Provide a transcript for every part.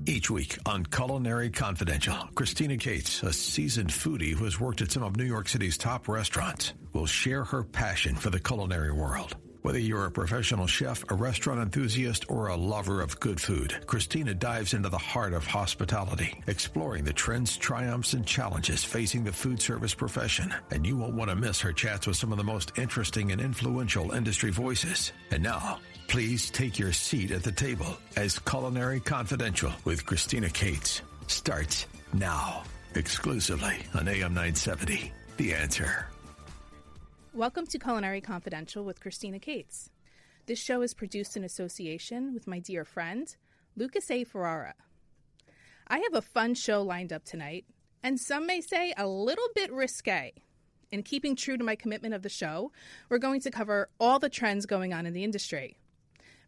Each week on Culinary Confidential, Christina Cates, a seasoned foodie who has worked at some of New York City's top restaurants, will share her passion for the culinary world. Whether you're a professional chef, a restaurant enthusiast, or a lover of good food, Christina dives into the heart of hospitality, exploring the trends, triumphs, and challenges facing the food service profession. And you won't want to miss her chats with some of the most interesting and influential industry voices. And now, please take your seat at the table as Culinary Confidential with Christina Cates starts now, exclusively on AM 970. The Answer. Welcome to Culinary Confidential with Christina Cates. This show is produced in association with my dear friend, Lucas A. Ferrara. I have a fun show lined up tonight, and some may say a little bit risque. In keeping true to my commitment of the show, we're going to cover all the trends going on in the industry.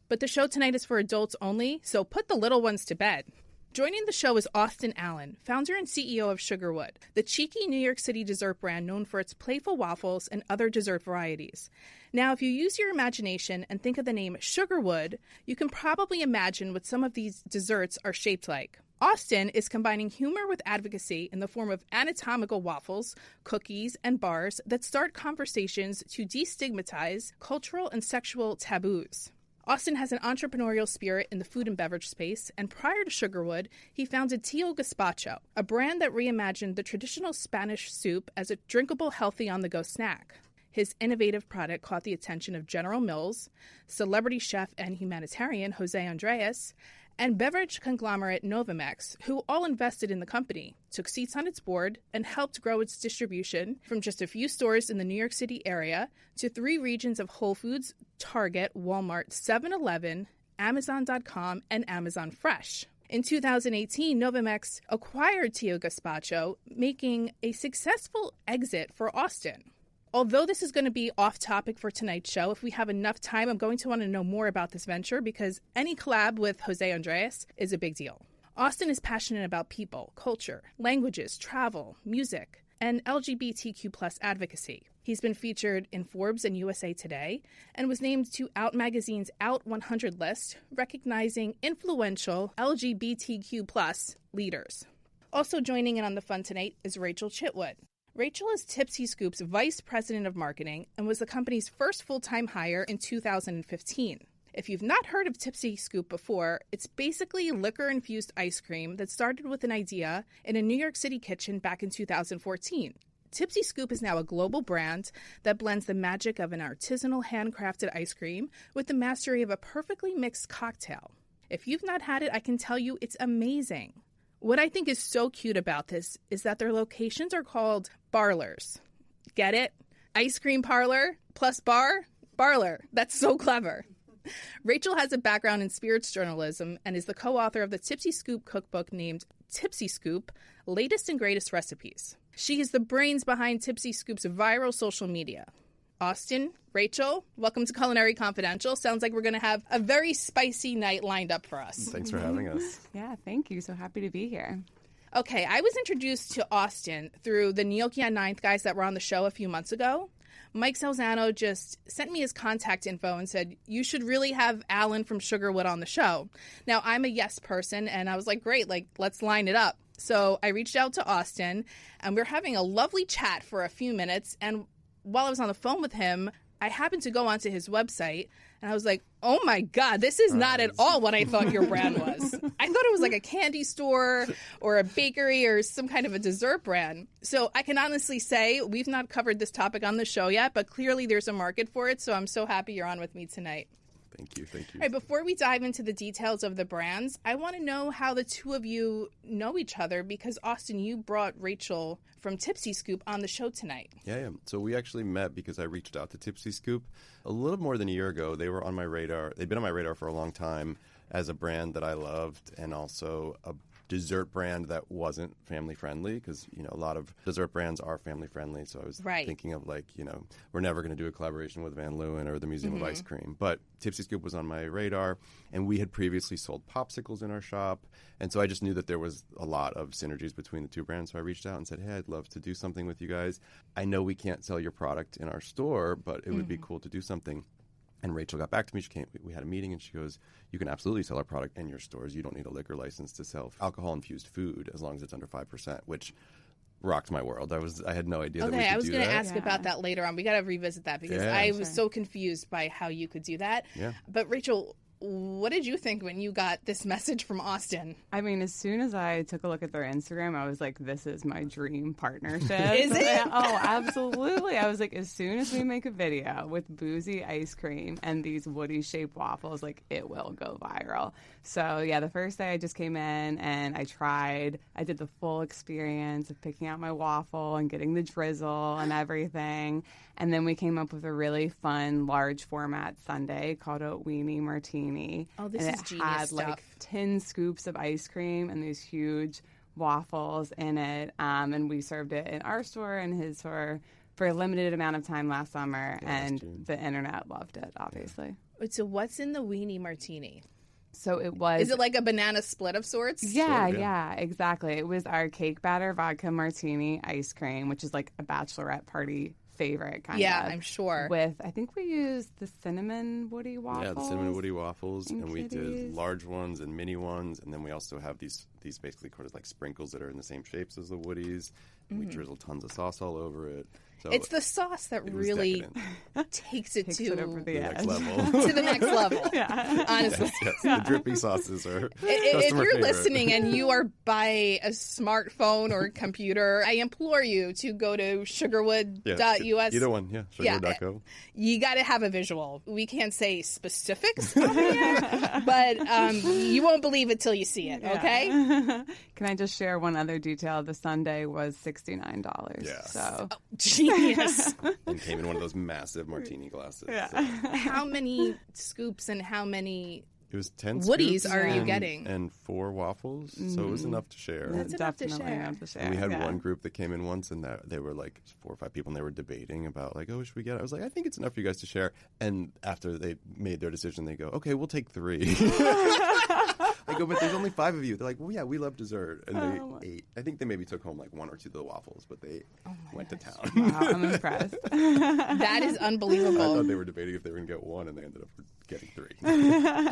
But the show tonight is for adults only, so put the little ones to bed. Joining the show is Austin Allan, founder and CEO of Sugarwood, the cheeky New York City dessert brand known for its playful waffles and other dessert varieties. Now, if you use your imagination and think of the name Sugarwood, you can probably imagine what some of these desserts are shaped like. Austin is combining humor with advocacy in the form of anatomical waffles, cookies, and bars that start conversations to destigmatize cultural and sexual taboos. Austin has an entrepreneurial spirit in the food and beverage space, and prior to Sugarwood, he founded Tío Gazpacho, a brand that reimagined the traditional Spanish soup as a drinkable, healthy on-the-go snack. His innovative product caught the attention of General Mills, celebrity chef and humanitarian Jose Andres, and beverage conglomerate Novamex, who all invested in the company, took seats on its board, and helped grow its distribution from just a few stores in the New York City area to 3 regions of Whole Foods, Target, Walmart, 7-Eleven, Amazon.com, and Amazon Fresh. In 2018, Novamex acquired Tío Gazpacho, making a successful exit for Austin. Although this is going to be off topic for tonight's show, if we have enough time, I'm going to want to know more about this venture because any collab with Jose Andres is a big deal. Austin is passionate about people, culture, languages, travel, music, and LGBTQ plus advocacy. He's been featured in Forbes and USA Today and was named to Out Magazine's Out 100 list, recognizing influential LGBTQ plus leaders. Also joining in on the fun tonight is Rachel Chitwood. Rachel is Tipsy Scoop's Vice President of Marketing and was the company's first full-time hire in 2015. If you've not heard of Tipsy Scoop before, it's basically liquor-infused ice cream that started with an idea in a New York City kitchen back in 2014. Tipsy Scoop is now a global brand that blends the magic of an artisanal handcrafted ice cream with the mastery of a perfectly mixed cocktail. If you've not had it, I can tell you it's amazing. What I think is so cute about this is that their locations are called barlers. Get it? Ice cream parlor plus bar? Barler. That's so clever. Rachel has a background in spirits journalism and is the co-author of the Tipsy Scoop cookbook named Tipsy Scoop, Latest and Greatest Recipes. She is the brains behind Tipsy Scoop's viral social media. Austin, Rachel, welcome to Culinary Confidential. Sounds like we're going to have a very spicy night lined up for us. Thanks for having us. Yeah, thank you. So happy to be here. Okay, I was introduced to Austin through the Gnocchi on 9th guys that were on the show a few months ago. Mike Salzano just sent me his contact info and said, you should really have Alan from Sugarwood on the show. Now, I'm a yes person, and I was like, great, let's line it up. So I reached out to Austin, and we were having a lovely chat for a few minutes, and while I was on the phone with him, I happened to go onto his website, and I was like, oh my God, this is not at all what I thought your brand was. I thought it was like a candy store or a bakery or some kind of a dessert brand. So I can honestly say we've not covered this topic on the show yet, but clearly there's a market for it, so I'm so happy you're on with me tonight. Thank you. All right, before we dive into the details of the brands, I want to know how the two of you know each other because, Austin, you brought Rachel from Tipsy Scoop on the show tonight. Yeah. So we actually met because I reached out to Tipsy Scoop a little more than a year ago. They were on my radar. They've been on my radar for a long time as a brand that I loved and also a dessert brand that wasn't family friendly because, you know, a lot of dessert brands are family friendly. So I was thinking of like, you know, we're never going to do a collaboration with Van Leeuwen or the Museum of Ice Cream. But Tipsy Scoop was on my radar, and we had previously sold popsicles in our shop. And so I just knew that there was a lot of synergies between the two brands. So I reached out and said, hey, I'd love to do something with you guys. I know we can't sell your product in our store, but it would be cool to do something. And Rachel got back to me. We had a meeting, and she goes, "You can absolutely sell our product in your stores. You don't need a liquor license to sell alcohol-infused food as long as it's under 5%," which rocked my world. I had no idea that we could do that. Okay, I was going to ask about that later on. We got to revisit that because I was so confused by how you could do that. Yeah. But Rachel, what did you think when you got this message from Austin? I mean, as soon as I took a look at their Instagram, I was like, this is my dream partnership. Is it? Oh, absolutely. I was like, as soon as we make a video with boozy ice cream and these woody-shaped waffles, like, it will go viral. So, yeah, the first day I just came in and I did the full experience of picking out my waffle and getting the drizzle and everything. And then we came up with a really fun large format sundae called a weenie martini. Oh, this and is it genius had stuff. like 10 scoops of ice cream and these huge waffles in it. And we served it in our store and his store for a limited amount of time last summer. And the internet loved it, obviously. Wait, so what's in the weenie martini? So it was... Is it like a banana split of sorts? Yeah, Sort of, yeah, exactly. It was our cake batter vodka martini ice cream, which is like a bachelorette party favorite kind of. Yeah, I'm sure. With, I think we used the cinnamon woody waffles. Yeah, the cinnamon woody waffles, and we kitties. did large ones and mini ones, and then we also have these basically sort of like sprinkles that are in the same shapes as the woodies, and we drizzle tons of sauce all over it. So It's the sauce that it was really decadent. takes it Takes to it over the next edge. level. to the next level. Honestly. Yes, the drippy sauces are If customer you're favorite. listening and you are by a smartphone or computer, I implore you to go to sugarwood.us. Either one, yeah. Yeah. Sugarwood.co. You got to have a visual. We can't say specifics on here, but you won't believe it till you see it, okay? Can I just share one other detail? The sundae was $69. Yeah. So Genius. And came in one of those massive martini glasses. Yeah. So How many scoops and how many... it was 10 Woodies scoops are you and- getting? And 4 waffles, so it was enough to share. That's enough to definitely share. enough to share. And we had yeah. one group that came in once, and they were like 4 or 5 people, and they were debating about like, oh, should we get it? I was like, I think it's enough for you guys to share. And after they made their decision, they go, okay, we'll take 3. I go, but there's only 5 of you. They're like, well, yeah, we love dessert, and they ate. I think they maybe took home like 1 or 2 of the waffles, but they went to town. Wow, I'm impressed. That is I unbelievable. thought they were debating if they were going to get 1, and they ended up getting 3.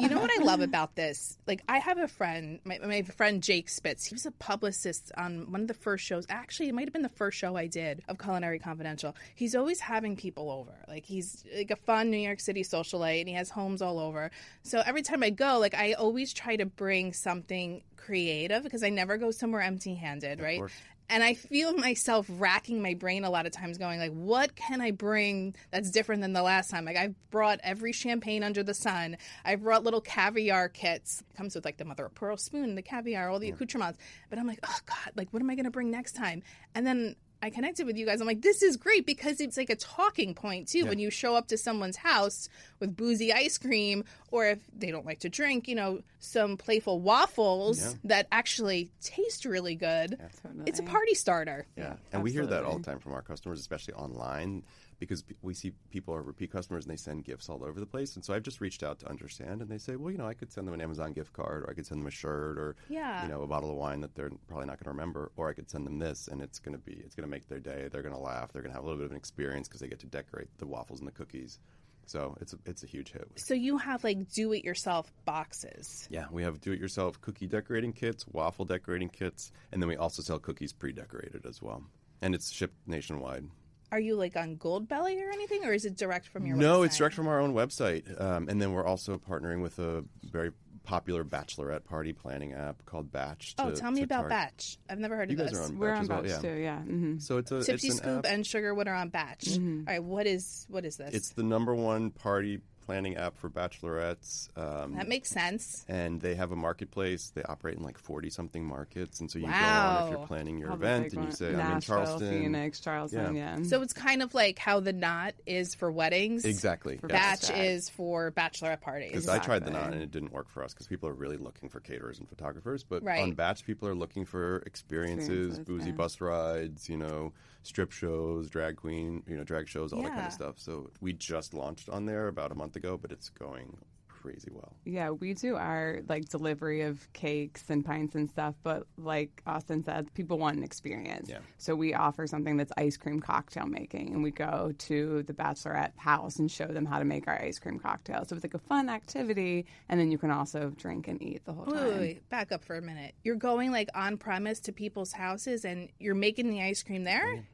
You know what I love about this? Like, I have a friend, my friend Jake Spitz. He was a publicist on one of the first shows. Actually, it might have been the first show I did of Culinary Confidential. He's always having people over. Like, he's like a fun New York City socialite, and he has homes all over. So every time I go, like, I always try to bring something creative because I never go somewhere empty-handed, right? course. And I feel myself racking my brain a lot of times going like, what can I bring that's different than the last time? Like, I've brought every champagne under the sun. I've brought little caviar kits. It comes with like the mother of pearl spoon, the caviar, all the accoutrements. But I'm like, oh God, like what am I going to bring next time? And then I connected with you guys. I'm like, this is great because it's like a talking point too. When you show up to someone's house with boozy ice cream, or if they don't like to drink, you know, some playful waffles that actually taste really good. Totally. It's a party starter. Yeah, and we hear that all absolutely. the time from our customers, especially online, because we see people are repeat customers and they send gifts all over the place. And so I've just reached out to understand, and they say, well, you know, I could send them an Amazon gift card, or I could send them a shirt, or you know, a bottle of wine that they're probably not going to remember, or I could send them this, and it's going to make their day. They're going to laugh. They're going to have a little bit of an experience because they get to decorate the waffles and the cookies. So it's a huge hit. So you have like do-it-yourself boxes. Yeah, we have do-it-yourself cookie decorating kits, waffle decorating kits, and then we also sell cookies pre-decorated as well. And it's shipped nationwide. Are you like on Goldbelly or anything, or is it direct from your website? No, it's direct from our own website. And then we're also partnering with a very popular bachelorette party planning app called Batch. Tell me about Batch. I've never heard You of guys this. are on We're Batch on as well, Batch yeah. too, yeah. Mm-hmm. So it's Tipsy it's an Scoop app. and Sugarwood are on Batch. All right, what is this? It's the #1 party planning app for bachelorettes. That makes sense. And they have a marketplace. They operate in like 40-something markets. And so you go Wow. on if you're planning your All the event big and you ones. say, I'm in Nashville, Charleston. Phoenix, Charleston, yeah. So it's kind of like how the Knot is for weddings. Exactly. For yes. Batch is for bachelorette parties. Because I tried the Exactly. Knot and it didn't work for us because people are really looking for caterers and photographers. But Right. on Batch, people are looking for experiences, boozy yeah. bus rides, you know, strip shows, drag queen, you know, drag shows, all that kind Yeah. of stuff. So we just launched on there about a month ago, but it's going crazy well. Yeah, we do our like delivery of cakes and pints and stuff, but like Austin said, people want an experience. Yeah. So we offer something that's ice cream cocktail making, and we go to the bachelorette house and show them how to make our ice cream cocktail. So it's like a fun activity, and then you can also drink and eat the whole time. Wait, back up for a minute. You're going like on premise to people's houses and you're making the ice cream there?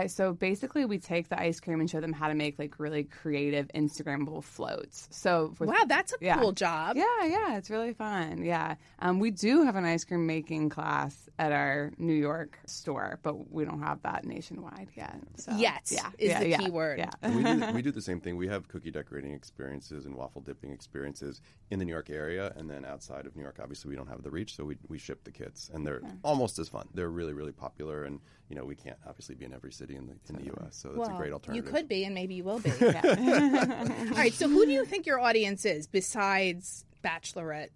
So basically, we take the ice cream and show them how to make like really creative Instagrammable floats. So Wow, that's a cool job. Yeah, it's really fun. Yeah, we do have an ice cream making class at our New York store, but we don't have that nationwide yet. So, is the key word. Yeah. And we do the same thing. We have cookie decorating experiences and waffle dipping experiences in the New York area, and then outside of New York, obviously we don't have the reach, so we ship the kits, and they're almost as fun. They're really, really popular, and we can't obviously be in every city in the U.S., so it's a great alternative. You could be, and maybe you will be. All right, so who do you think your audience is besides bachelor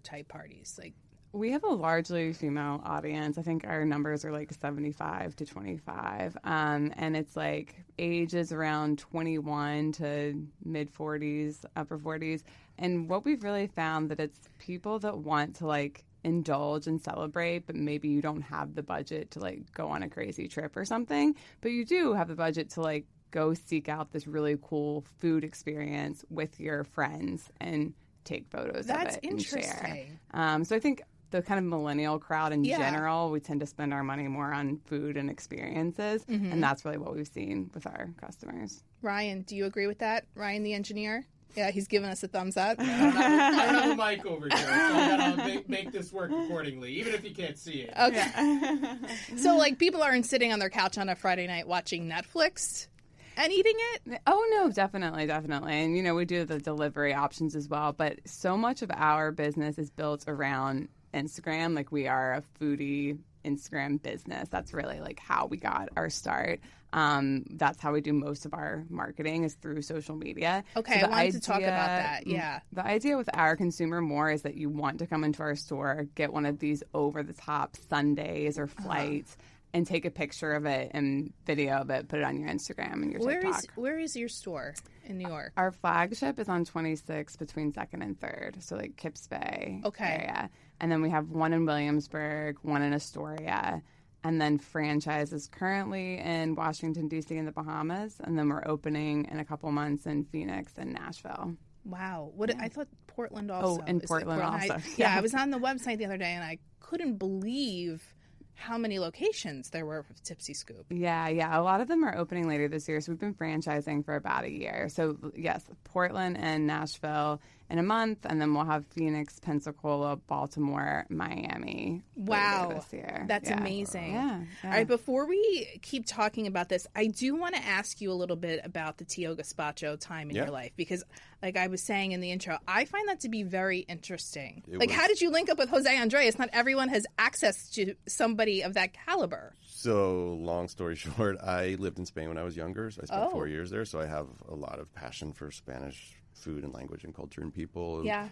type parties? Like, we have a largely female audience. I think our numbers are like 75 to 25. And it's like ages around 21 to mid 40s, upper 40s. And what we've really found that it's people that want to like indulge and celebrate, but maybe you don't have the budget to like go on a crazy trip or something, but you do have the budget to like go seek out this really cool food experience with your friends and take photos of it. That's interesting. And share. So I think the kind of millennial crowd in general, we tend to spend our money more on food and experiences, and that's really what we've seen with our customers. Ryan, do you agree with that? Ryan, the engineer? Yeah, he's giving us a thumbs up. I don't have a mic over here, so I gotta make this work accordingly, even if you can't see it. Okay. So, like, people aren't sitting on their couch on a Friday night watching Netflix and eating it? Oh, no, definitely. And, we do the delivery options as well, but so much of our business is built around Instagram. Like, we are a foodie Instagram business. That's really like how we got our start. That's how we do most of our marketing is through social media. Okay, so I wanted to talk about that. Yeah. The idea with our consumer more is that you want to come into our store, get one of these over-the-top sundaes or flights, and take a picture of it and video of it, put it on your Instagram and your TikTok. Where is your store in New York? Our flagship is on 26 between 2nd and 3rd, so like Kips Bay area. And then we have one in Williamsburg, one in Astoria, and then franchises currently in Washington, D.C. and the Bahamas, and then we're opening in a couple months in Phoenix and Nashville. Wow. I thought Portland also. Oh, in Portland also. I was on the website the other day, and I couldn't believe how many locations there were for Tipsy Scoop. Yeah. A lot of them are opening later this year, so we've been franchising for about a year. So, yes, Portland and Nashville in a month, and then we'll have Phoenix, Pensacola, Baltimore, Miami later this year. That's amazing. Yeah. All right, before we keep talking about this, I do want to ask you a little bit about the Tio Gazpacho time in your life, because like I was saying in the intro, I find that to be very interesting. How did you link up with Jose Andres? Not everyone has access to somebody of that caliber. So, long story short, I lived in Spain when I was younger. So I spent 4 years there. So I have a lot of passion for Spanish food and language and culture and people. Yeah.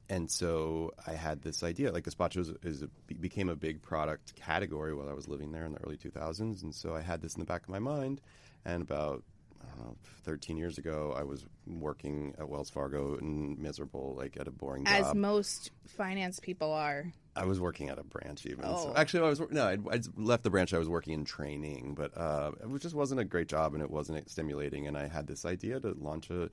And so I had this idea. Like, gazpacho became a big product category while I was living there in the early 2000s. And so I had this in the back of my mind. And about 13 years ago, I was working at Wells Fargo and miserable, like at a boring job. As most finance people are. I was working at a branch even. So actually, I left the branch. I was working in training, but it just wasn't a great job and it wasn't stimulating. And I had this idea to launch a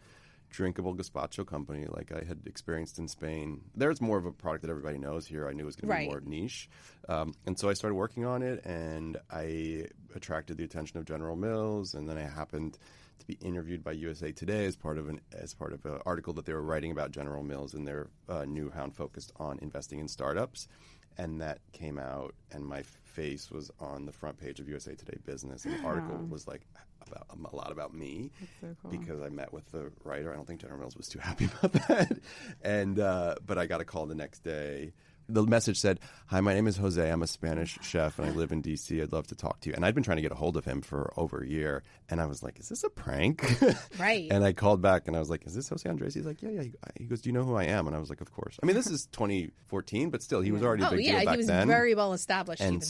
drinkable gazpacho company like I had experienced in Spain. There's more of a product that everybody knows here. I knew it was going to be more niche. And so I started working on it, and I attracted the attention of General Mills, and then I happened to be interviewed by USA Today as part of an article that they were writing about General Mills and their newfound focus on investing in startups. And that came out, and my face was on the front page of USA Today Business, and the article was like a lot about me. That's so cool. Because I met with the writer. I don't think General Mills was too happy about that. And but I got a call the next day. The message said, "Hi, my name is Jose. I'm a Spanish chef, and I live in D.C. I'd love to talk to you." And I'd been trying to get a hold of him for over a year. And I was like, is this a prank? Right. And I called back, and I was like, is this Jose Andres? He's like, yeah. He goes, do you know who I am? And I was like, of course. I mean, this is 2014, but still, he was already a big deal back then. He was very well established. And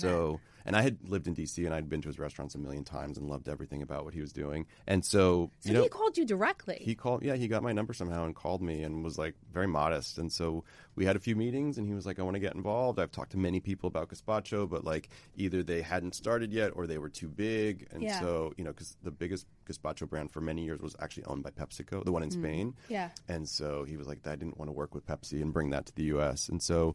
And I had lived in D.C. and I'd been to his restaurants a million times and loved everything about what he was doing. And so, he called you directly. He got my number somehow and called me and was like very modest. And so we had a few meetings and he was like, I want to get involved. I've talked to many people about gazpacho, but like either they hadn't started yet or they were too big. And so, because the biggest gazpacho brand for many years was actually owned by PepsiCo, the one in Spain. Yeah. And so he was like, I didn't want to work with Pepsi and bring that to the U.S. And so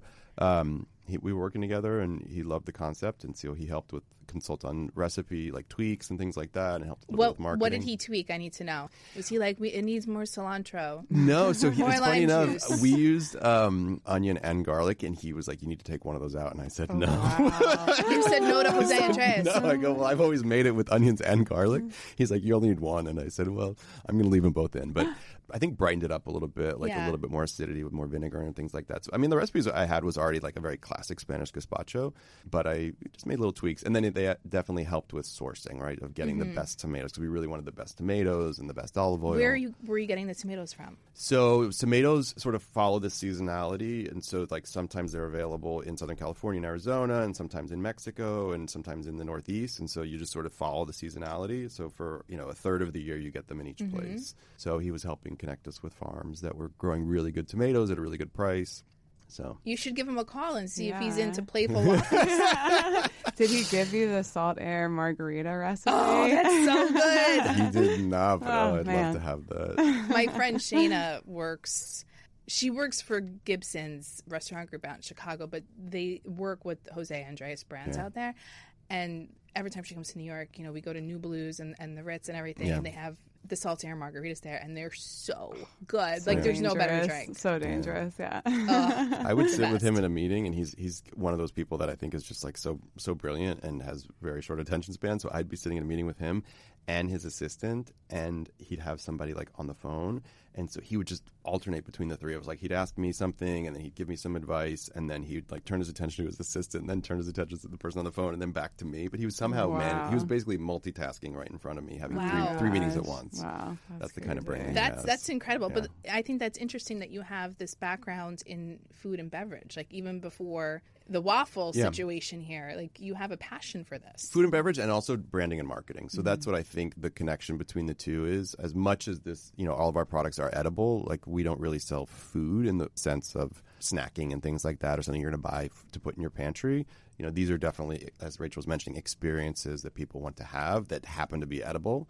we were working together and he loved the concept. And so he helped with consult on recipe, like tweaks and things like that, and helped with marketing. What did he tweak? I need to know. Was he like, it needs more cilantro? No, so it's funny enough, juice. we used onion and garlic, and he was like, you need to take one of those out. And I said, no. Wow. You said no to Jose Andres. No, I go, well, I've always made it with onions and garlic. He's like, you only need one. And I said, well, I'm going to leave them both in. But I think brightened it up a little bit, like a little bit more acidity with more vinegar and things like that. So, I mean, the recipes I had was already like a very classic Spanish gazpacho, but I just made little tweaks. And then they definitely helped with sourcing, right, of getting the best tomatoes, because we really wanted the best tomatoes and the best olive oil. Where were you getting the tomatoes from? So tomatoes sort of follow the seasonality, and so like sometimes they're available in Southern California and Arizona, and sometimes in Mexico, and sometimes in the Northeast, and so you just sort of follow the seasonality. So for a third of the year, you get them in each place. So he was helping connect us with farms that were growing really good tomatoes at a really good price. So you should give him a call and see if he's into playful waffles. Did he give you the salt air margarita recipe? Oh, that's so good. He did not, but I'd love to have that. My friend Shayna works for Gibson's restaurant group out in Chicago, but they work with Jose Andres brands out there. And every time she comes to New York, we go to New Blues and the Ritz and everything, and they have the salt air margaritas there, and they're so good. So like, there's no better drink. So dangerous, I would sit with him in a meeting, and he's one of those people that I think is just like so brilliant and has very short attention span. So I'd be sitting in a meeting with him and his assistant, and he'd have somebody like on the phone, and so he would just alternate between the three of us. Like, he'd ask me something, and then he'd give me some advice, and then he'd like turn his attention to his assistant, and then turn his attention to the person on the phone, and then back to me. But he was somehow he was basically multitasking right in front of me, having three meetings at once. Wow, that's the kind of brain. That's incredible. Yeah. But I think that's interesting that you have this background in food and beverage, like even before the waffle situation here. Like, you have a passion for this. Food and beverage, and also branding and marketing. So that's what I think the connection between the two is. As much as this, all of our products are edible, like, we don't really sell food in the sense of snacking and things like that, or something you're going to buy to put in your pantry. These are definitely, as Rachel was mentioning, experiences that people want to have that happen to be edible.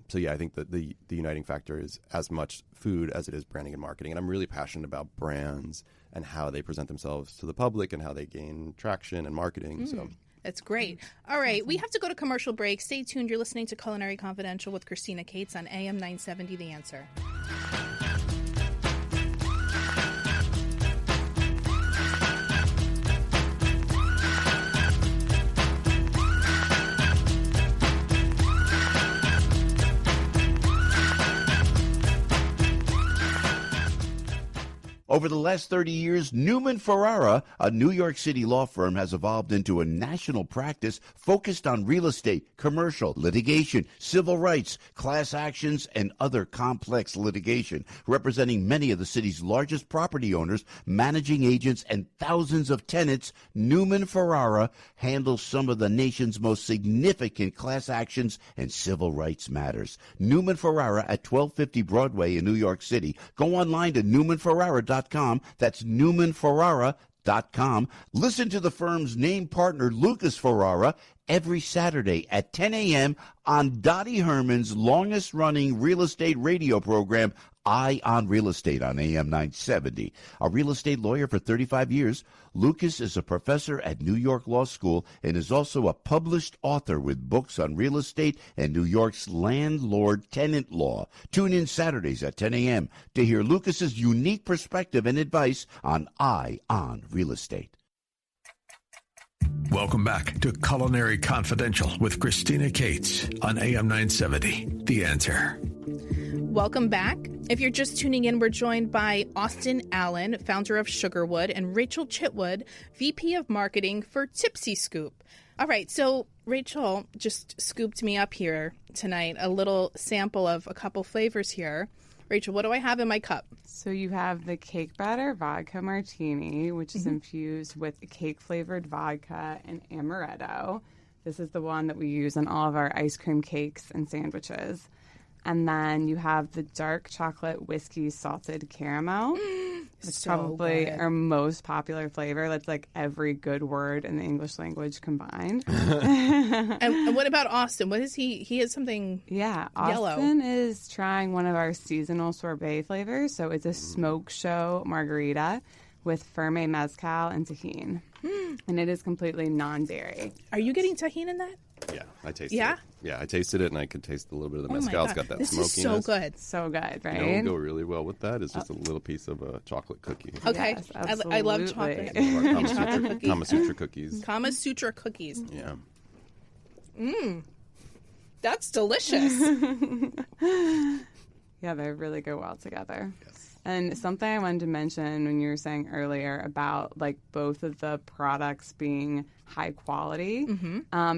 So I think that the uniting factor is as much food as it is branding and marketing. And I'm really passionate about brands and how they present themselves to the public and how they gain traction and marketing. So that's great. All right, we have to go to commercial break. Stay tuned. You're listening to Culinary Confidential with Christina Cates on AM 970 The Answer. Over the last 30 years, Newman Ferrara, a New York City law firm, has evolved into a national practice focused on real estate, commercial, litigation, civil rights, class actions, and other complex litigation, representing many of the city's largest property owners, managing agents, and thousands of tenants. Newman Ferrara handles some of the nation's most significant class actions and civil rights matters. Newman Ferrara at 1250 Broadway in New York City. Go online to newmanferrara.com. That's newmanferrara.com. Listen to the firm's name partner, Lucas Ferrara, every Saturday at 10 a.m. on Dottie Herman's longest-running real estate radio program, Eye on Real Estate on AM 970. A real estate lawyer for 35 years, Lucas is a professor at New York Law School and is also a published author with books on real estate and New York's landlord-tenant law. Tune in Saturdays at 10 a.m. to hear Lucas's unique perspective and advice on Eye on Real Estate. Welcome back to Culinary Confidential with Christina Cates on AM 970 The Answer. Welcome back. If you're just tuning in, we're joined by Austin Allan, founder of Sugarwood, and Rachel Chitwood, VP of Marketing for Tipsy Scoop. All right, so Rachel just scooped me up here tonight, a little sample of a couple flavors here. Rachel, what do I have in my cup? So you have the cake batter vodka martini, which is infused with cake-flavored vodka and amaretto. This is the one that we use on all of our ice cream cakes and sandwiches. And then you have the dark chocolate whiskey salted caramel. It's So probably good. our most popular flavor. That's like every good word in the English language combined. And what about Austin? What is he? He has something. Yeah, Yellow. Austin is trying one of our seasonal sorbet flavors. So it's a smoke show margarita with ferme mezcal and tajin. And it is completely non-dairy. Are you getting tahini in that? Yeah, I tasted Yeah? it. Yeah, I tasted it, and I could taste a little bit of the Oh my mezcal. It's God. got that This smokiness. is so good. So good, You right? know, what would go really well with that is just a little piece of a chocolate cookie. Okay, Yes, I love absolutely. chocolate. One of our Chocolate cookie. Kama Sutra cookies. Kama Sutra cookies. Yeah. That's delicious. Yeah, they really go well together. And something I wanted to mention when you were saying earlier about like both of the products being high quality,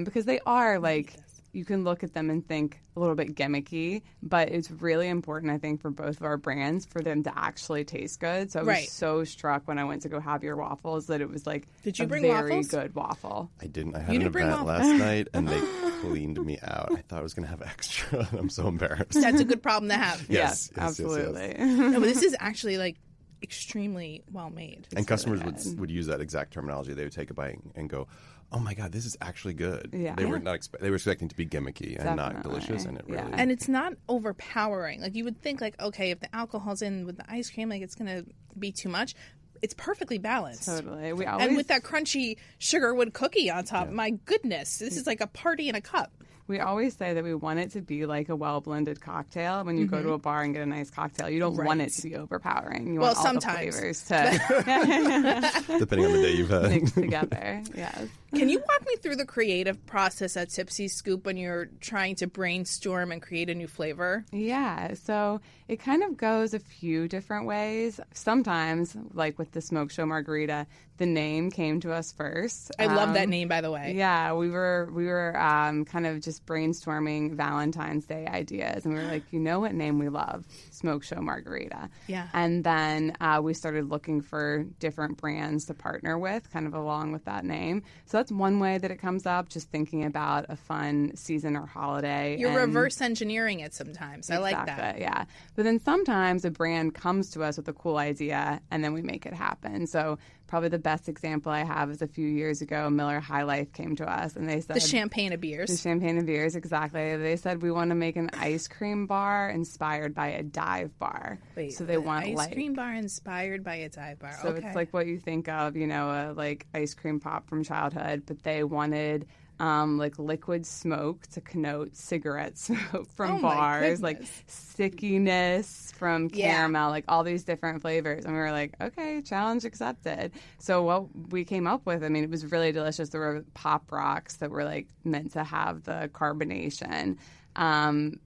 because they are like, you can look at them and think a little bit gimmicky, but it's really important, I think, for both of our brands for them to actually taste good. So I was Right. so struck when I went to go have your waffles that it was like Did you a bring very waffles? good waffle. I didn't. I had You an didn't bring event waffles. last night, and they cleaned me out. I thought I was going to have extra. I'm so embarrassed. That's a good problem to have. Yes, absolutely. No, but this is actually like extremely well made. And customers would use that exact terminology. They would take a bite and go, "Oh my God, this is actually good." Yeah. They were not. They were expecting to be gimmicky and not Definitely. delicious, and it really. Yeah. And it's not overpowering. Like you would think, like okay, if the alcohol's in with the ice cream, like it's gonna be too much. It's perfectly balanced. Totally. We always, And with that crunchy sugarwood cookie on top, my goodness, this is like a party in a cup. We always say that we want it to be like a well-blended cocktail. When you go to a bar and get a nice cocktail, you don't want it to be overpowering. You Well, want all sometimes. the flavors to Depending on the day you've had. mix together. Yes. Can you walk me through the creative process at Tipsy Scoop when you're trying to brainstorm and create a new flavor? Yeah, so it kind of goes a few different ways. Sometimes, like with the Smoke Show Margarita, the name came to us first. I love that name, by the way. Yeah, we were kind of just brainstorming Valentine's Day ideas, and we were like, you know what name we love? Smoke Show Margarita. Yeah. And then we started looking for different brands to partner with, kind of along with that name. So that's one way that it comes up, just thinking about a fun season or holiday. You're and- reverse engineering it sometimes. I like that. Exactly, yeah. But then sometimes a brand comes to us with a cool idea, and then we make it happen. So probably the best example I have is a few years ago, Miller High Life came to us, and they said The champagne of the beers. champagne and beers, exactly. They said we want to make an ice cream bar inspired by a dive bar. Wait, so they want ice like cream bar inspired by a dive bar. so okay. it's like what you think of, you know, a like ice cream pop from childhood, but they wanted like liquid smoke to connote cigarette smoke from Oh my bars, like goodness. stickiness from Yeah. caramel, like all these different flavors. And we were like, okay, challenge accepted. So what we came up with, I mean, it was really delicious. There were pop rocks that were like meant to have the carbonation.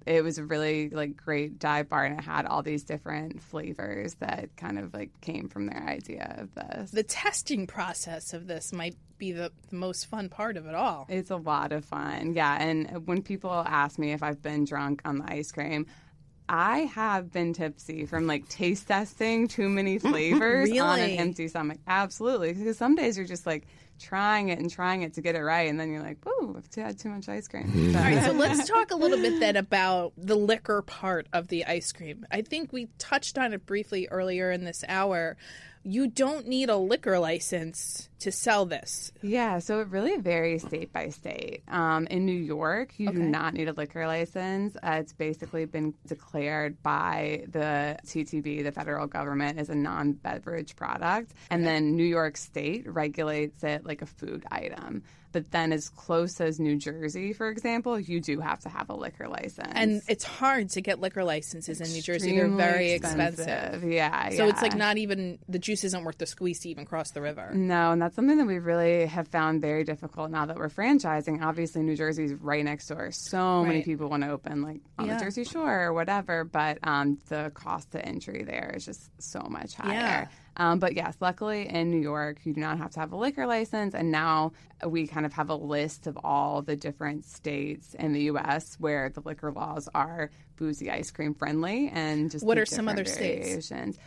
It was a really like great dive bar, and it had all these different flavors that kind of like came from their idea of this. the testing process of this might be the most fun part of it all. It's a lot of fun, yeah. And when people ask me if I've been drunk on the ice cream, I have been tipsy from like taste testing too many flavors on an Really? empty stomach. Absolutely, because some days you're just like trying it to get it right, and then you're like, "Whoa, I've had too much ice cream." All right, so let's talk a little bit then about the liquor part of the ice cream. I think we touched on it briefly earlier in this hour. You don't need a liquor license to sell this. Yeah, so it really varies state by state. In New York, you do not need a liquor license. It's basically been declared by the TTB, the federal government, as a non-beverage product. And then New York State regulates it like a food item. But then as close as New Jersey, for example, you do have to have a liquor license. And it's hard to get liquor licenses in New Jersey. They're very expensive. Yeah, So it's like yeah. not even, the juice isn't worth the squeeze to even cross the river. No, and that's something that we really have found very difficult now that we're franchising. Obviously, New Jersey's right next door. So many Right. people want to open like on Yeah. the Jersey Shore or whatever, but the cost to entry there is just so much higher. Yeah. But yes, luckily in New York, you do not have to have a liquor license. And now we kind of have a list of all the different states in the U.S. where the liquor laws are boozy ice cream friendly. And just what the are some other variations. states?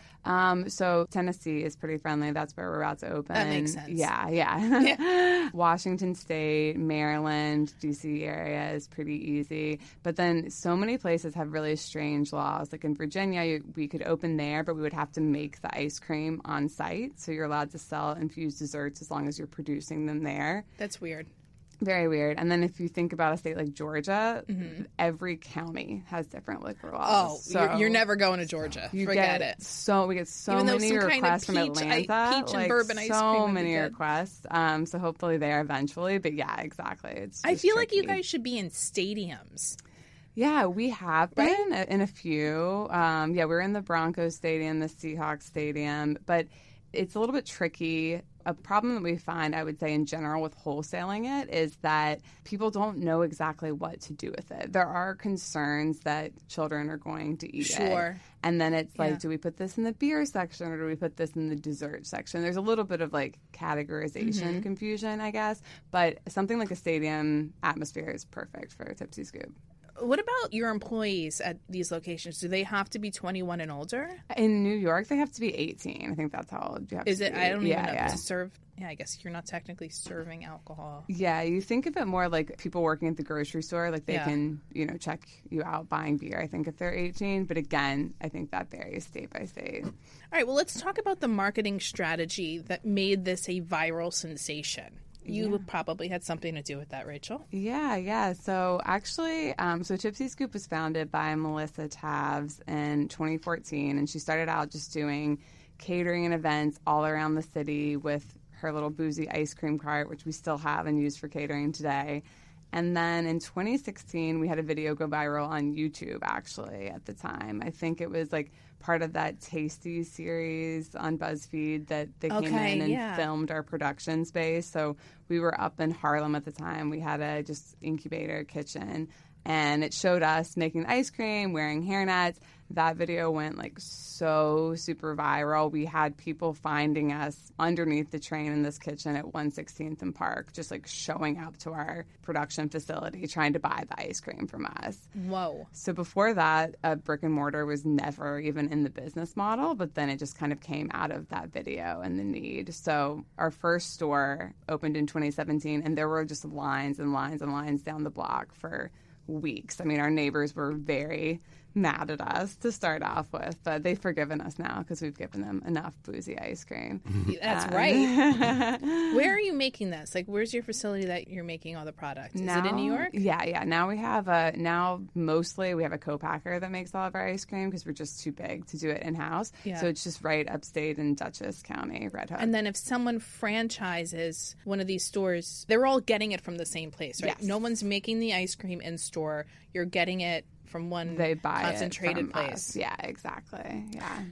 So Tennessee is pretty friendly. That's where we're about to open. That makes sense. Yeah. Washington State, Maryland, D.C. area is pretty easy. But then so many places have really strange laws. Like in Virginia, we could open there, but we would have to make the ice cream on site. So you're allowed to sell infused desserts as long as you're producing them there. That's weird. Very weird. And then if you think about a state like Georgia, every county has different liquor laws. Oh, so you're never going to Georgia. Forget it. We get so Even though many some kind of requests from peach Atlanta. and bourbon ice cream so would be many good. requests. So hopefully there eventually. But yeah, exactly. It's I just feel like you tricky. guys should be in stadiums. Yeah, we have been in a few. We're in the Broncos Stadium, the Seahawks Stadium, but it's a little bit tricky. A problem that we find, I would say, in general with wholesaling it is that people don't know exactly what to do with it. There are concerns that children are going to eat it. And then it's like, do we put this in the beer section or do we put this in the dessert section? There's a little bit of like categorization confusion, I guess. But something like a stadium atmosphere is perfect for Tipsy Scoop. What about your employees at these locations? Do they have to be 21 and older? In New York, they have to be 18. I think that's how old you have Is to it? be. I don't even know. To serve. Yeah, I guess you're not technically serving alcohol. Yeah, you think of it more like people working at the grocery store, like they can, check you out buying beer, I think, if they're 18. But again, I think that varies state by state. All right, well, let's talk about the marketing strategy that made this a viral sensation. You probably had something to do with that, Rachel. Yeah. So actually, Tipsy Scoop was founded by Melissa Tavs in 2014, and she started out just doing catering and events all around the city with her little boozy ice cream cart, which we still have and use for catering today. And then in 2016, we had a video go viral on YouTube, actually, at the time. I think it was like part of that Tasty series on BuzzFeed that they came in and filmed our production space. So we were up in Harlem at the time. We had a just incubator kitchen. And it showed us making ice cream, wearing hairnets. That video went like so super viral. We had people finding us underneath the train in this kitchen at 116th and Park, just like showing up to our production facility, trying to buy the ice cream from us. Whoa. So before that, a brick and mortar was never even in the business model, but then it just kind of came out of that video and the need. So our first store opened in 2017, and there were just lines and lines and lines down the block for weeks. I mean, our neighbors were very mad at us to start off with, but they've forgiven us now because we've given them enough boozy ice cream. That's right. Where are you making this? Like, where's your facility that you're making all the product? Is it in New York? Yeah. Now we have mostly we have a co-packer that makes all of our ice cream because we're just too big to do it in-house. Yeah. So it's just right upstate in Dutchess County, Red Hook. And then if someone franchises one of these stores, they're all getting it from the same place, right? Yes. No one's making the ice cream in store. You're getting it from one concentrated place. Us. Yeah, exactly. Yeah.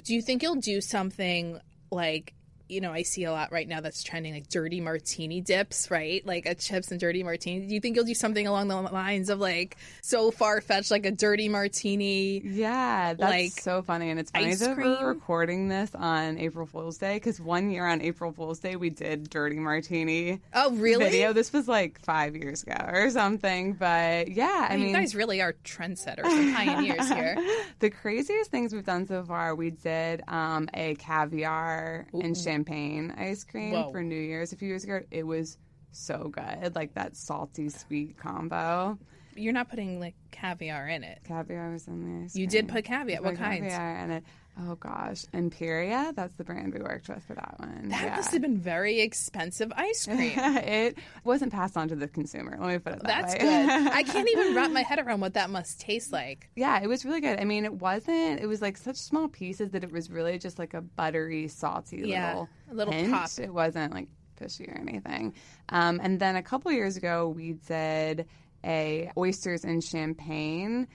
Do you think you'll do something like, I see a lot right now that's trending, like dirty martini dips, right? Like a chips and dirty martini. Do you think you'll do something along the lines of like so far-fetched, like a dirty martini? Yeah, that's so funny. And it's funny that we're recording this on April Fool's Day because one year on April Fool's Day, we did dirty martini. Oh, really? Video. This was like 5 years ago or something. But yeah, I mean, you guys really are trendsetters and pioneers here. The craziest things we've done so far, we did a caviar and champagne ice cream for New Year's a few years ago. It was so good, like that salty sweet combo. You're not putting like caviar in it. Caviar was in the ice cream. You did put caviar. What kinds? Caviar in it. Oh gosh, Imperia. That's the brand we worked with for that one. That must have been very expensive ice cream. It wasn't passed on to the consumer. Let me put it that way. That's good. I can't even wrap my head around what that must taste like. Yeah, it was really good. I mean, it was like such small pieces that it was really just like a buttery, salty little hint. Pop. It wasn't like fishy or anything. And then a couple years ago, we did a oysters and champagne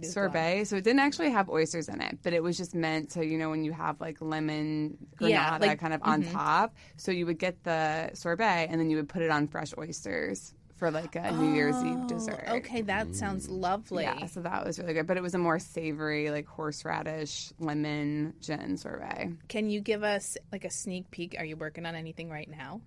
sorbet. Blown. So it didn't actually have oysters in it, but it was just meant to, when you have like lemon granada kind of on top. So you would get the sorbet and then you would put it on fresh oysters for like a New Year's Eve dessert. Okay, that sounds lovely. Yeah, so that was really good. But it was a more savory, like horseradish, lemon, gin sorbet. Can you give us like a sneak peek? Are you working on anything right now?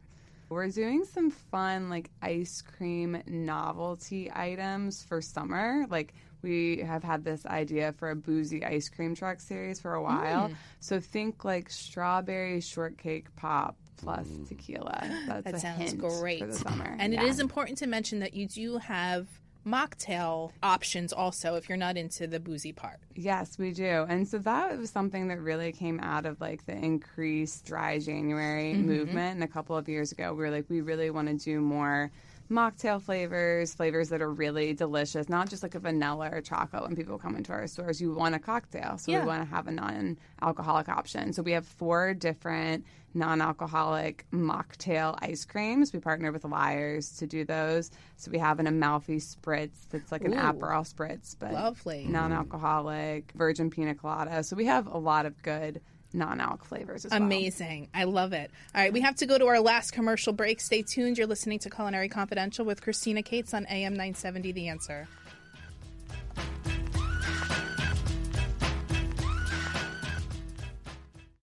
We're doing some fun like ice cream novelty items for summer. Like we have had this idea for a boozy ice cream truck series for a while. So think like strawberry shortcake pop plus tequila. That's That a sounds hint great. for the summer. And it is important to mention that you do have mocktail options also if you're not into the boozy part. Yes, we do. And so that was something that really came out of like the increased dry January movement. And a couple of years ago, we were like, we really want to do more mocktail flavors that are really delicious, not just like a vanilla or chocolate. When people come into our stores, you want a cocktail. So we want to have a non-alcoholic option. So we have 4 different non-alcoholic mocktail ice creams. We partner with Liars to do those. So we have an Amalfi Spritz that's like an Aperol Spritz, but lovely, non-alcoholic, virgin pina colada. So we have a lot of good non-alc flavors as well. Amazing. I love it. All right, we have to go to our last commercial break. Stay tuned. You're listening to Culinary Confidential with Christina Cates on AM 970 The Answer.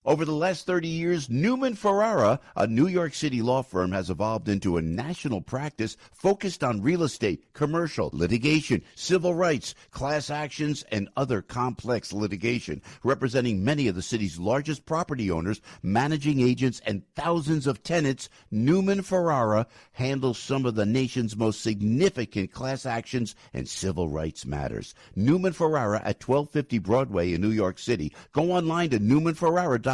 Over the last 30 years, Newman Ferrara, a New York City law firm, has evolved into a national practice focused on real estate, commercial, litigation, civil rights, class actions, and other complex litigation, representing many of the city's largest property owners, managing agents, and thousands of tenants. Newman Ferrara handles some of the nation's most significant class actions and civil rights matters. Newman Ferrara at 1250 Broadway in New York City. Go online to newmanferrara.com.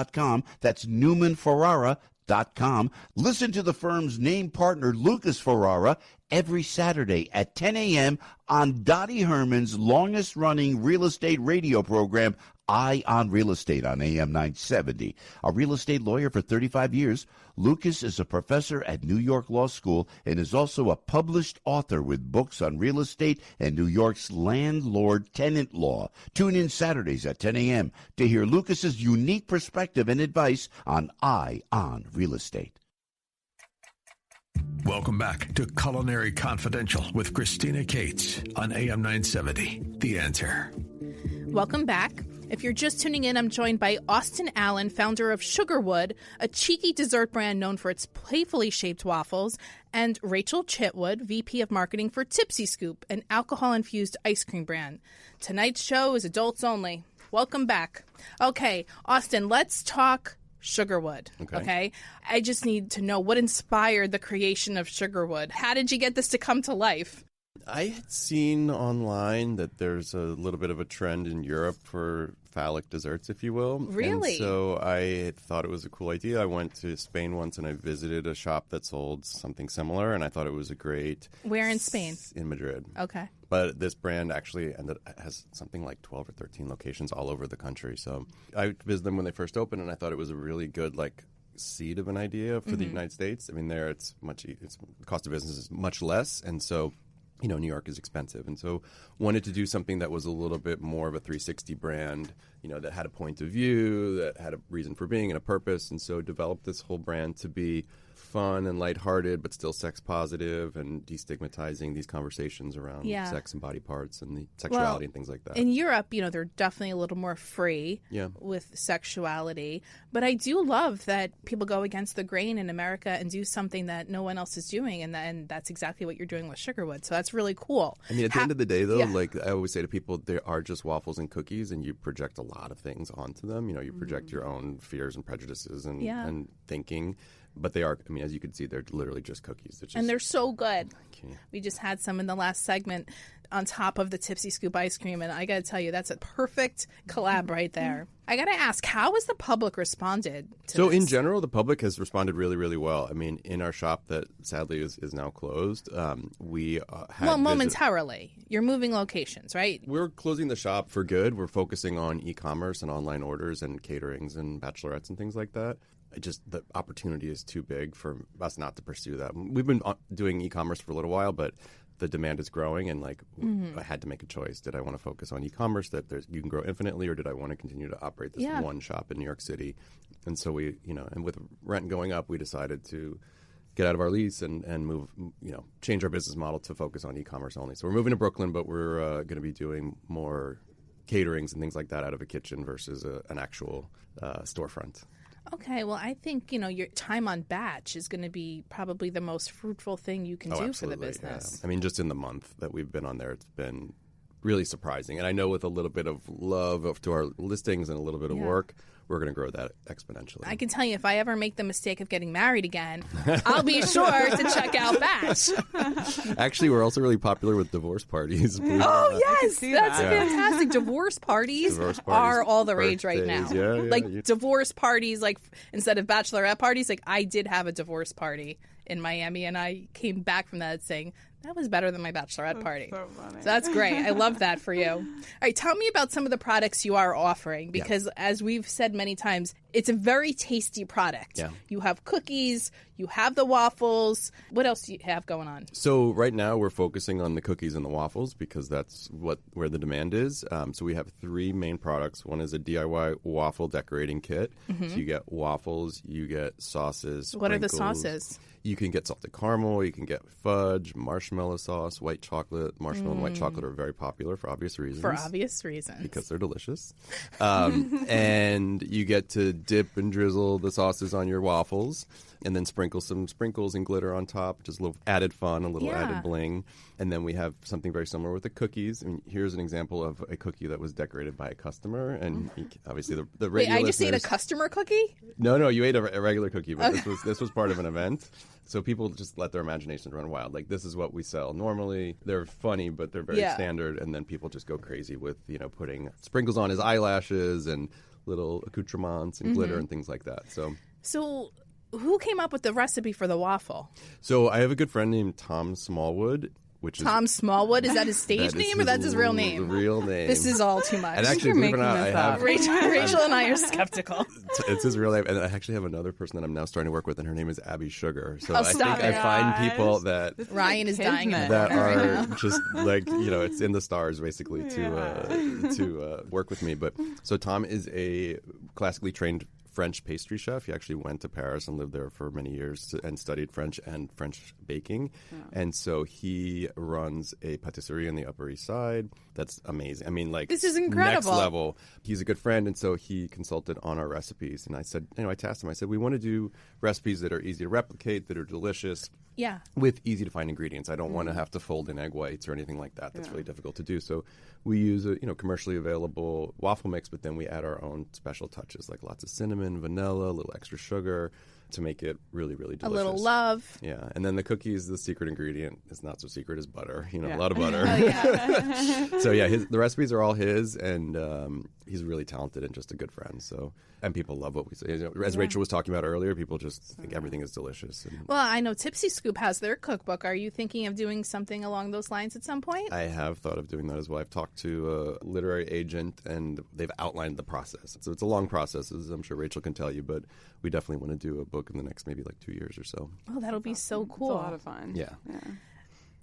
That's newmanferrara.com. Listen to the firm's name partner, Lucas Ferrara, every Saturday at 10 a.m. on Dottie Herman's longest-running real estate radio program, Eye on Real Estate on AM 970. A real estate lawyer for 35 years, Lucas is a professor at New York Law School and is also a published author with books on real estate and New York's landlord-tenant law. Tune in Saturdays at 10 a.m. to hear Lucas's unique perspective and advice on Eye on Real Estate. Welcome back to Culinary Confidential with Christina Cates on AM 970 The Answer. Welcome back. If you're just tuning in, I'm joined by Austin Allan, founder of Sugarwood, a cheeky dessert brand known for its playfully shaped waffles, and Rachel Chitwood, VP of Marketing for Tipsy Scoop, an alcohol-infused ice cream brand. Tonight's show is adults only. Welcome back. Okay, Austin, let's talk Sugarwood. Okay. I just need to know what inspired the creation of Sugarwood. How did you get this to come to life? I had seen online that there's a little bit of a trend in Europe for phallic desserts, if you will. Really? And so I thought it was a cool idea. I went to Spain once and I visited a shop that sold something similar, and I thought it was a great... Where in Spain? In Madrid. Okay. But this brand actually has something like 12 or 13 locations all over the country. So I visited them when they first opened, and I thought it was a really good, seed of an idea for the United States. I mean, there the cost of business is much less, and so... New York is expensive. And so wanted to do something that was a little bit more of a 360 brand, that had a point of view, that had a reason for being and a purpose. And so developed this whole brand to be fun and lighthearted, but still sex positive and destigmatizing these conversations around sex and body parts and the sexuality and things like that. In Europe, they're definitely a little more free with sexuality. But I do love that people go against the grain in America and do something that no one else is doing. And that's exactly what you're doing with Sugarwood. So that's really cool. I mean, at the end of the day, though, I always say to people, there are just waffles and cookies, and you project a lot of things onto them. You project your own fears and prejudices and thinking. But they are, as you can see, they're literally just cookies. And they're so good. We just had some in the last segment on top of the Tipsy Scoop ice cream. And I got to tell you, that's a perfect collab right there. I got to ask, how has the public responded to this? In general, the public has responded really, really well. I mean, in our shop that sadly is now closed, we had momentarily. You're moving locations, right? We're closing the shop for good. We're focusing on e-commerce and online orders and caterings and bachelorettes and things like that. The opportunity is too big for us not to pursue that. We've been doing e-commerce for a little while, but the demand is growing, and I had to make a choice. Did I want to focus on e-commerce that you can grow infinitely, or did I want to continue to operate this one shop in New York City? And so we, and with rent going up, we decided to get out of our lease and move, change our business model to focus on e-commerce only. So we're moving to Brooklyn, but we're going to be doing more caterings and things like that out of a kitchen versus an actual storefront. Okay, well, I think, your time on batch is going to be probably the most fruitful thing you can do Absolutely, for the business. Yeah. I mean, just in the month that we've been on there, it's been really surprising. And I know with a little bit of love to our listings and a little bit of work, we're going to grow that exponentially. I can tell you, if I ever make the mistake of getting married again, I'll be sure to check out Batch. Actually, we're also really popular with divorce parties. Oh, yes. That's that. fantastic. Divorce parties are all the rage right now. Yeah, divorce parties, instead of bachelorette parties, I did have a divorce party in Miami, and I came back from that saying, that was better than my bachelorette party. So funny. So that's great. I love that for you. All right, tell me about some of the products you are offering, because as we've said many times, it's a very tasty product. Yeah. You have cookies, you have the waffles. What else do you have going on? So right now we're focusing on the cookies and the waffles because that's where the demand is. So we have 3 main products. One is a DIY waffle decorating kit. So you get waffles, you get sauces. What are the sprinkles. sauces? You can get salted caramel, you can get fudge, marshmallow sauce, white chocolate. Marshmallow and white chocolate are very popular for obvious reasons. For obvious reasons. Because they're delicious. And you get to dip and drizzle the sauces on your waffles and then sprinkle some sprinkles and glitter on top, just a little added fun, a little added bling. And then we have something very similar with the cookies. I mean, here's an example of a cookie that was decorated by a customer. And obviously the radio Wait, I just ate a listeners- customer cookie? No, you ate a regular cookie, but this was part of an event. So people just let their imaginations run wild. Like, this is what we sell normally. They're funny, but they're very standard. And then people just go crazy with, putting sprinkles on his eyelashes and little accoutrements and glitter and things like that. So who came up with the recipe for the waffle? So I have a good friend named Tom Smallwood. Tom Smallwood? Is that his stage That is name or that's his real name? Real name. This is all too much. And actually, believe it or not, I have Rachel and I are skeptical. it's his real name, and I actually have another person that I'm now starting to work with, and her name is Abby Sugar. So Oh, I think stop I it. find people that Ryan is dying in the that corner right are now. just it's in the stars basically to work with me. But so Tom is a classically trained French pastry chef. He actually went to Paris and lived there for many years and studied French and French baking. Oh. And so he runs a patisserie on the Upper East Side. That's amazing. I mean, this is incredible. Next level. He's a good friend, and so he consulted on our recipes. And I said, I tasked him. I said, we want to do recipes that are easy to replicate, that are delicious. Yeah. With easy to find ingredients. I don't want to have to fold in egg whites or anything like that. That's really difficult to do. So we use a commercially available waffle mix, but then we add our own special touches like lots of cinnamon, vanilla, a little extra sugar to make it really, really delicious. A little love. Yeah. And then the cookies, the secret ingredient is not so secret as butter. A lot of butter. Oh, yeah. So the recipes are all his, and he's really talented and just a good friend. So, and people love what we say. As Rachel was talking about earlier, people just think everything is delicious. Well, I know Tipsy Scoop has their cookbook. Are you thinking of doing something along those lines at some point? I have thought of doing that as well. I've talked to a literary agent, and they've outlined the process. So it's a long process, as I'm sure Rachel can tell you, but we definitely want to do a book in the next maybe 2 years or so. Oh, that'll be so cool. It's a lot of fun. Yeah.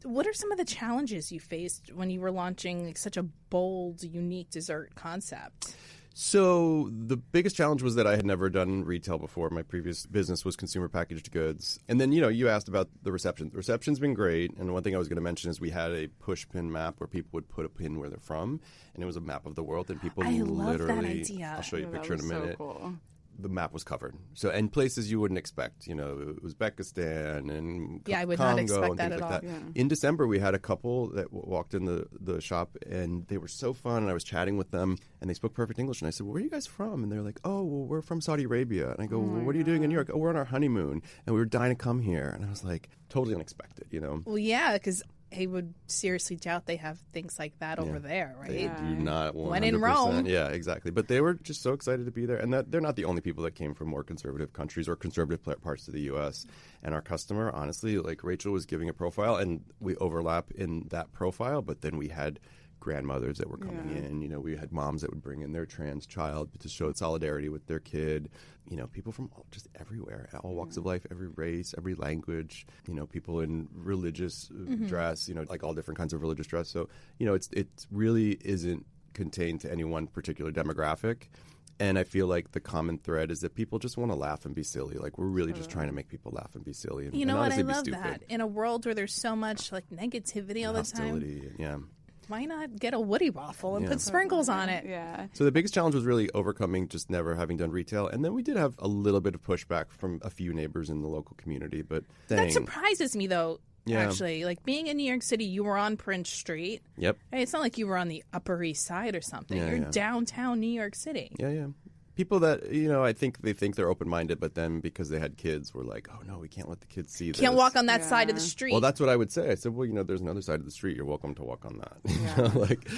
What are some of the challenges you faced when you were launching such a bold, unique dessert concept? So the biggest challenge was that I had never done retail before. My previous business was consumer packaged goods. And then, you asked about the reception. The reception's been great. And one thing I was going to mention is we had a push pin map where people would put a pin where they're from. And it was a map of the world. And people love that idea. I'll show you a picture in a minute. So cool. The map was covered. So, and places you wouldn't expect, Uzbekistan and I would Congo not expect and that things at like all. that. In December, we had a couple that walked in the shop, and they were so fun, and I was chatting with them, and they spoke perfect English, and I said, where are you guys from? And they're like, oh, well, we're from Saudi Arabia. And I go, well, what are you doing in New York? Oh, we're on our honeymoon, and we were dying to come here. And I was like, totally unexpected, Well, yeah, because I would seriously doubt they have things like that over there, right? They do not 100%. When in Rome. Yeah, exactly. But they were just so excited to be there. And they're not the only people that came from more conservative countries or conservative parts of the U.S. And our customer, honestly, like Rachel was giving a profile, and we overlap in that profile, but then we had grandmothers that were coming in. We had moms that would bring in their trans child to show solidarity with their kid. People from just everywhere, all walks of life, every race, every language. People in religious dress. Like all different kinds of religious dress. So it really isn't contained to any one particular demographic. And I feel like the common thread is that people just want to laugh and be silly. Like, we're really just trying to make people laugh and be silly. And, You know and what? I honestly love be stupid. that. In a world where there's so much like negativity all the time, Hostility, yeah. why not get a Woody waffle and Yeah. put sprinkles on it? Yeah. So the biggest challenge was really overcoming just never having done retail. And then we did have a little bit of pushback from a few neighbors in the local community. But That surprises me, though. Yeah. Actually, like being in New York City, you were on Prince Street. Yep. Hey, it's not like you were on the Upper East Side or something. Yeah, You're yeah. downtown New York City. Yeah. People that, you know, I think they're open-minded, but then because they had kids, were like, oh, no, we can't let the kids see this. Can't walk on that side of the street. Well, that's what I would say. I said, well, you know, there's another side of the street. You're welcome to walk on that. You know, like,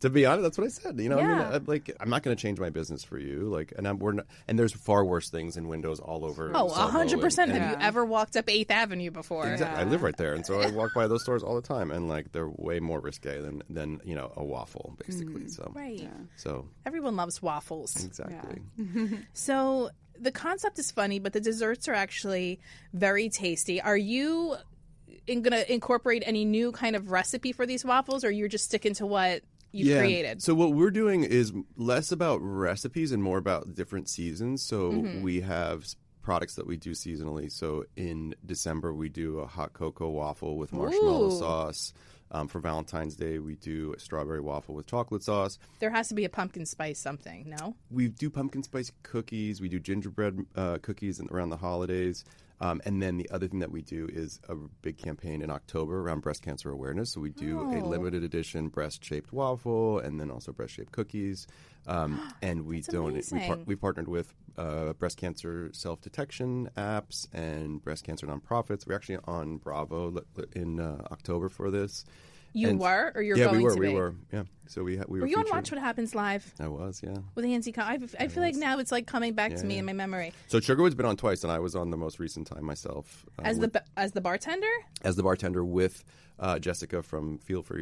to be honest, that's what I said. You know, Yeah. I'm not going to change my business for you. Like, and there's far worse things in windows all over. Oh, Soho 100%. and- Have you ever walked up 8th Avenue before? Exactly. I live right there, and so I walk by those stores all the time, and like they're way more risque than you know, a waffle, basically. So Right. So Everyone loves waffles. exactly. So the concept is funny, but the desserts are actually very tasty. Are you going to incorporate any new kind of recipe for these waffles, or you're just sticking to what you created? So what we're doing is less about recipes and more about different seasons. So we have products that we do seasonally. So in December, we do a hot cocoa waffle with marshmallow Ooh. sauce. For Valentine's Day, we do a strawberry waffle with chocolate sauce. There has to be a pumpkin spice something, no? We do pumpkin spice cookies. We do gingerbread cookies around the holidays. And then the other thing that we do is a big campaign in October around breast cancer awareness. So we do a limited edition breast-shaped waffle and then also breast-shaped cookies. And we donate. We partnered with breast cancer self-detection apps and breast cancer nonprofits. We're actually on Bravo in October for this. You were, or you're yeah, going to be? we were. Yeah. So we were. Were you on featured. Watch What Happens Live? I was, yeah. With Andy I feel like now it's like coming back to me Yeah. in my memory. So Sugarwood's been on twice, and I was on the most recent time myself. As the bartender? As the bartender with Jessica from Feel for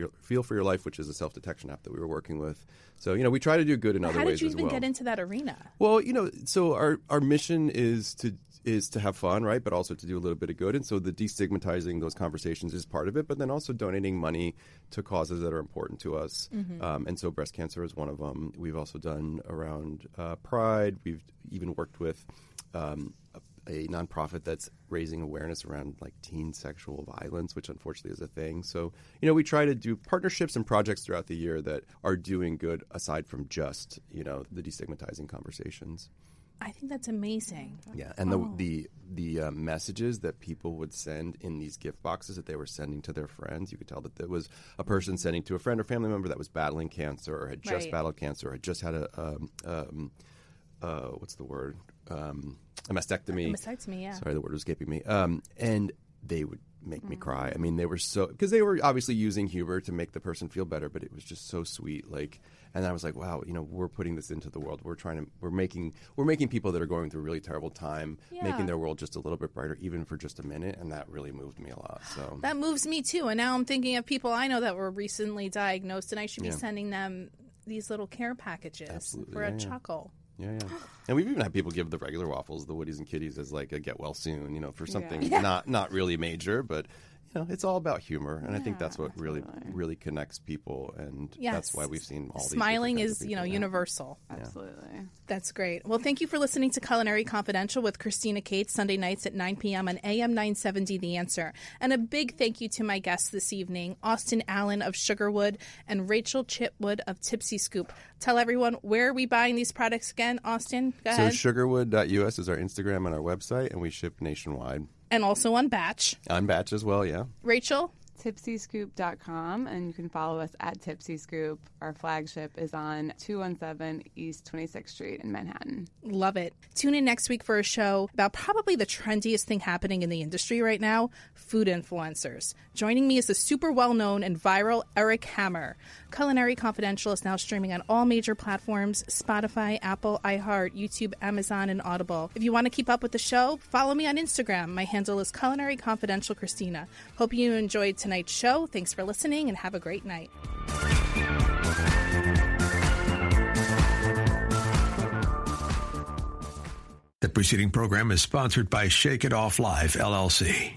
Your Life, which is a self-detection app that we were working with. So, you know, we try to do good in other How ways did you as even well. get into that arena? Well, you know, so our mission is to have fun, right? But also to do a little bit of good. And so the destigmatizing those conversations is part of it, but then also donating money to causes that are important to us. And so breast cancer is one of them. We've also done around Pride. We've even worked with a nonprofit that's raising awareness around like teen sexual violence, which unfortunately is a thing. So, you know, we try to do partnerships and projects throughout the year that are doing good aside from just, you know, the destigmatizing conversations. I think that's amazing. Yeah, and the messages that people would send in these gift boxes that they were sending to their friends, you could tell that there was a person sending to a friend or family member that was battling cancer or had just battled cancer or had just had what's the word? A mastectomy. A mastectomy, yeah. Sorry, the word was escaping me. And they would make me cry. I mean, they were so, because they were obviously using humor to make the person feel better, but it was just so sweet. Like, and I was like, wow, you know, we're putting this into the world. We're making people that are going through a really terrible time, making their world just a little bit brighter, even for just a minute. And that really moved me a lot. So That moves me too. And now I'm thinking of people I know that were recently diagnosed, and I should be sending them these little care packages Absolutely, for a chuckle. Yeah. And we've even had people give the regular waffles, the Woodies and Kitties, as like a get well soon, you know, for something not really major, but you know, it's all about humor, and I think that's what really connects people, and that's why we've seen all these smiling different is, kinds of you know, people. universal. Absolutely. That's great. Well, thank you for listening to Culinary Confidential with Christina Cates, Sunday nights at 9 p.m. on AM 970 The Answer. And a big thank you to my guests this evening, Austin Allan of Sugarwood and Rachel Chitwood of Tipsy Scoop. Tell everyone, where are we buying these products again, Austin? Go ahead. So sugarwood.us is our Instagram and our website, and we ship nationwide. And also on batch. On batch as well, yeah. Rachel? TipsyScoop.com, and you can follow us at Tipsy Scoop. Our flagship is on 217 East 26th Street in Manhattan. Love it. Tune in next week for a show about probably the trendiest thing happening in the industry right now, food influencers. Joining me is the super well-known and viral Eric Hammer. Culinary Confidential is now streaming on all major platforms, Spotify, Apple, iHeart, YouTube, Amazon, and Audible. If you want to keep up with the show, follow me on Instagram. My handle is Culinary Confidential Christina. Hope you enjoyed tonight's show. Thanks for listening, and have a great night. The preceding program is sponsored by Shake It Off Live, LLC.